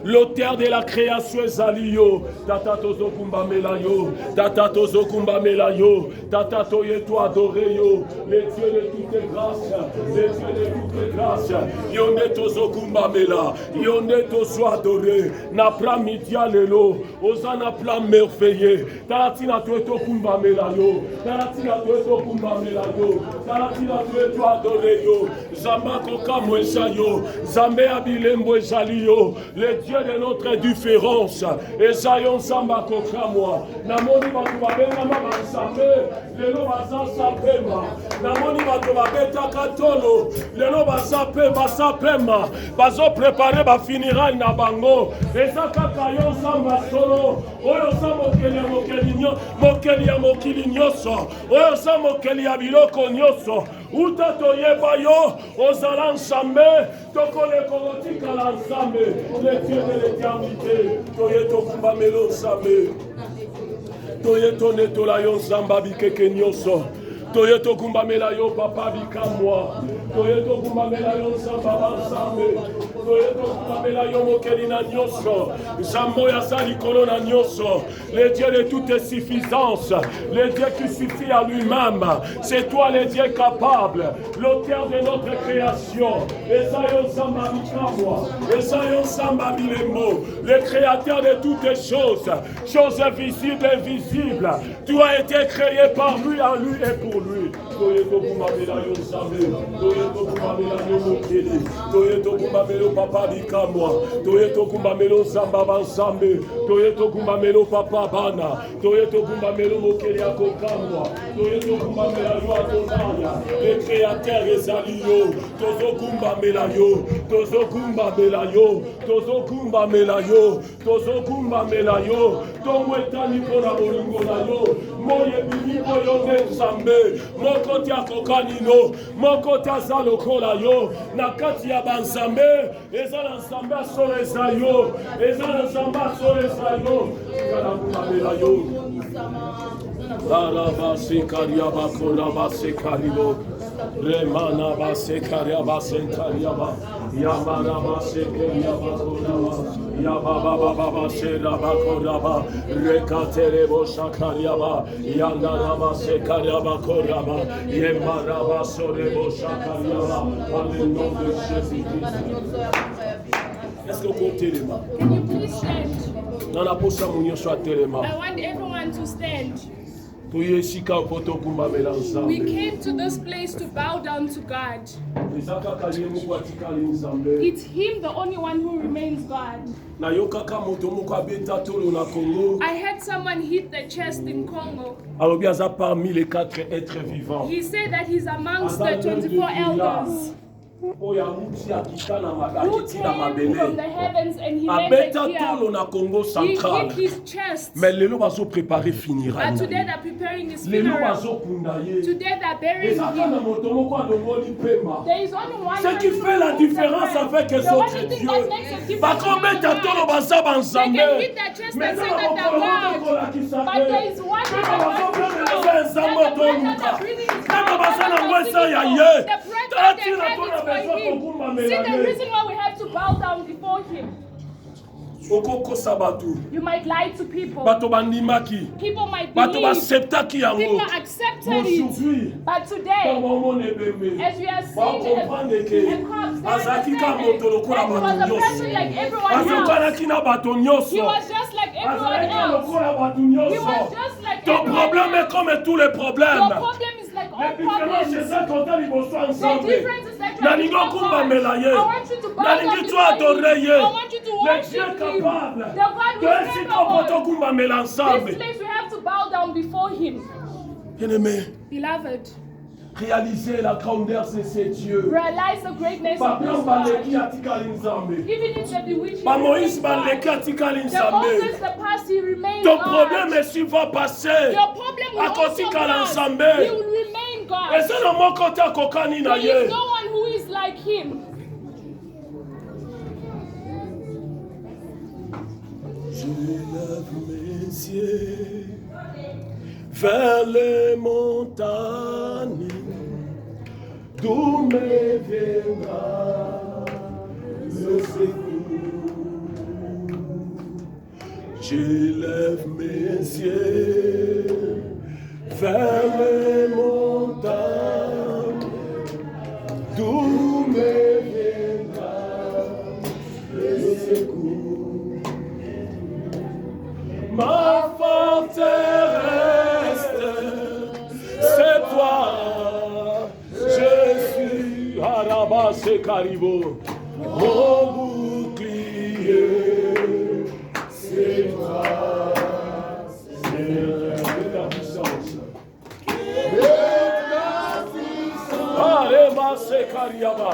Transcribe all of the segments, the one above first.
l'auteur de la création Zalio, Tata Tozo Kumba Melayo, Tata Tozo Kumba Melayo, Tata Toyeto Adoreyo, les dieux de toutes grâces, les dieux de toutes grâces, Yonde Tozo Kumba Mela, Yonde Tozo Adoré, Napra Midia Lelo, Osana Plan merveilleux, Taratina Toyeto Kumba Melayo, Taratina Toyeto Kumba Melayo, Taratina Toyeto Adoreyo, Zamba Koka Mwesayo, Zambe Abilembo Ezalio, les dieux de notre différence, Esayon Samba Koka Moi, Namoni Batubabe Nama Bansambe, Lelo Baza Sapema, Namoni Batubabe Takatolo, Lelo Baza Pema Sapema, Bazo préparé Bafinira Nabango, Ezaka Kayon Samba Solo, Oyo Samo Kelia Mokelinyo, Mokelia Mokilinyoso, Oyo Samo Kelia Biloko Nyoso, Uta Toyeba Yo, Ozalan Sambe, Tokole Korotika Lansambe, les dieux de l'éternité, Toyeto Kumbamelo Sambe, Toyeto Netolayon Zamba Bikeke Nyoso, Toyeto Kumbamela Yo Papa Bikamwa, Toyeto Kumbamela Yo Zamba Sambe, Toyeto Kumbamela Yo Mokelina Nyoso, Zambo Yasali Korona Nyoso, les dieux de toute suffisance, les dieux qui suffit à lui-même, c'est toi le Dieu capable, l'auteur de notre création, Esayon Zamba Bikamwa, Esayon Zamba Bilemo, le créateur de toutes choses, choses visibles et invisibles, tu as été créé par lui, en lui et pour lui. Toyeto Kumbamela Yo Sambe, Toyeto Kumbamela Yo Mokeli, Toyeto Kumbamelo Papa Bikamwa, Toyeto Kumbamelo Zamba Bansambe, Toyeto Kumbamelo Papa Bana, Toyeto Kumbamelo Mokeli Akokamwa, Toyeto Kumbamela Yo Atonaya, le créateur Ezalio, Tozo Kumbamela Yo, Tozo Kumbamela Yo, Tozo Kumbamela Yo, Tozo Kumbamela Yo, Tongwetani Kona Bolingo na Yo, Moye Bini Oyonde Sambe, Mokoti ya Kokanino, Mokoti ya Zalokola Yo, Nakati ya Bansambe, Ezala Nsambe Soreza Yo, Ezala Nsambe Soreza Yo, Kalakumamela Yo, Laraba Sekariaba Kolaba Sekaribo, Remana Basekariaba Sentariaba, Yamaraba Sekariaba Kolaba, Yababa Seraba Koraba, Rekaterebo Shakariaba, Yandaraba Sekariaba Koraba, Yemaraba Sorebo Shakariaba, dans le nom de Jésus-Christ. Est-ce que vous comptez les mains? Can you please stand? Dans la poche, mon Dieu soit tellement. I want everyone to stand. We came to this place to bow down to God. It's Him, the only one who remains God. I had someone hit the chest in Congo. He said that he's amongst the 24 elders who came from the heavens and he landed here. He hit his chest. But today they're preparing his funeral. Today they're burying him. There is only one ce qui fait la différence avec les autres dieux. Par contre, mais t'as tout le bazar ensemble. Mais ça va pas but there is one See the reason why we have to bow down before Him. You might lie to people. People might believe. People accepted it. But today, as we are seeing and was a person like everyone else. He was just like everyone else. He was just like everyone else. Your problem is like all problems. The difference is that I want you to bow down before Him. I want you to worship Him. The God who is capable. This place we have to bow down before Him. Beloved, réaliser la grandeur de ces dieux. Realize the greatness of this God. Even if the bewitching Moses, the past, He remains ton God. problème est va passer. Your problem will also pass. He will remain God. Et c'est le mot côté à kokani na There is no one who is like Him. Je lève mes yeux vers les montagnes, d'où me viendra le secours. J'élève mes yeux vers les montagnes, d'où me viendra le secours. Ma forteresse, c'est toi. Je suis Arabas et Caribo, mon bouclier. C'est toi, Seigneur, ta puissance. Areba se Cariaba.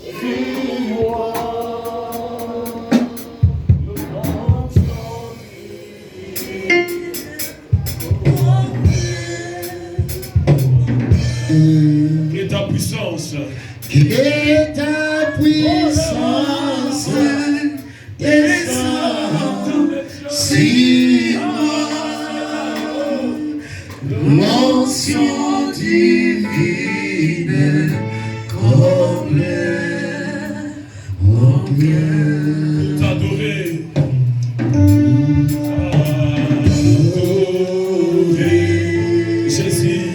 Dis-moi. Que ta puissance. Que ta puissance descende sur moi. L'onction divine complète mon cœur. T'adorer. Jésus.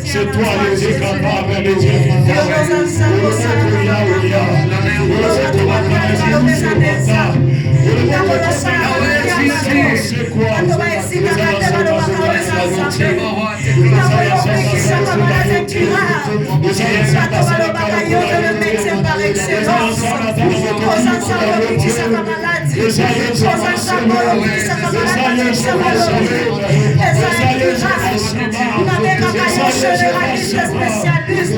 C'est toi le Dieu capable, le Dieu généraliste, spécialiste,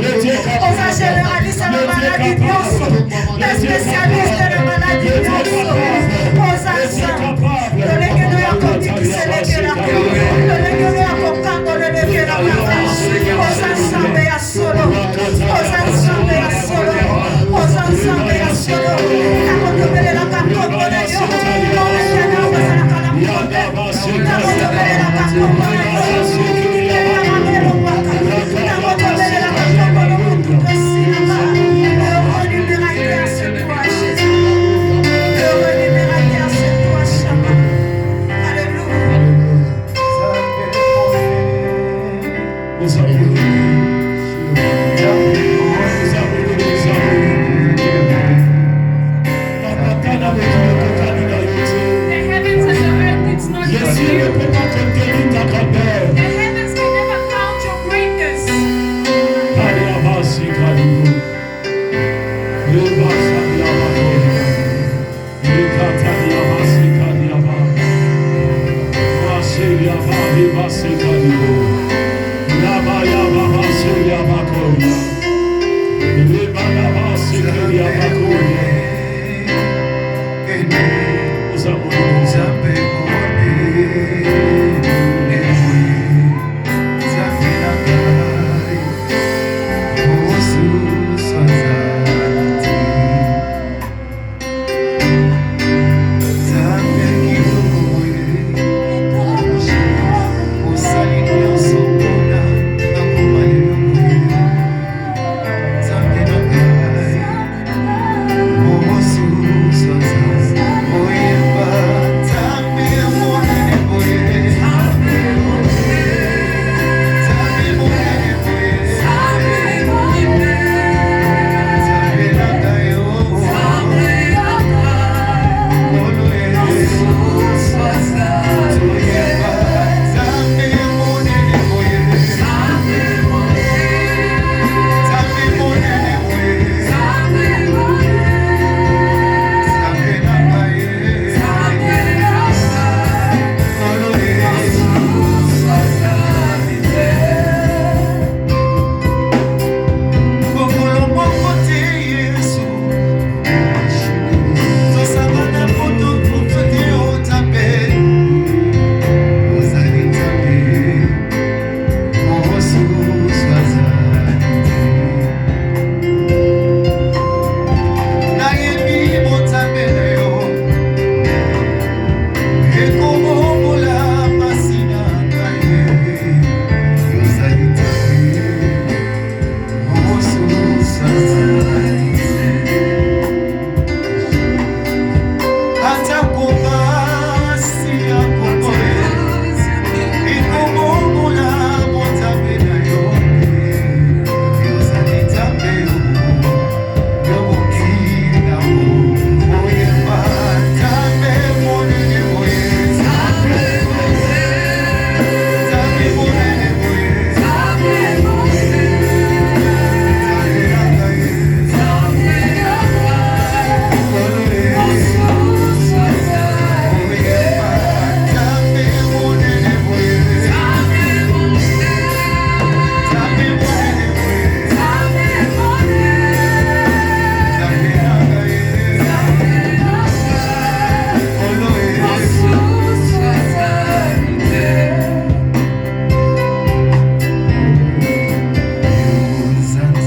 aux généralistes de la maladie de Yosso, les spécialistes de la maladie de Yosso, aux actions, le légué à côté qui se lègue la peau, le légué à côté qui se lègue la peau, aux ensembles à solo, aux ensembles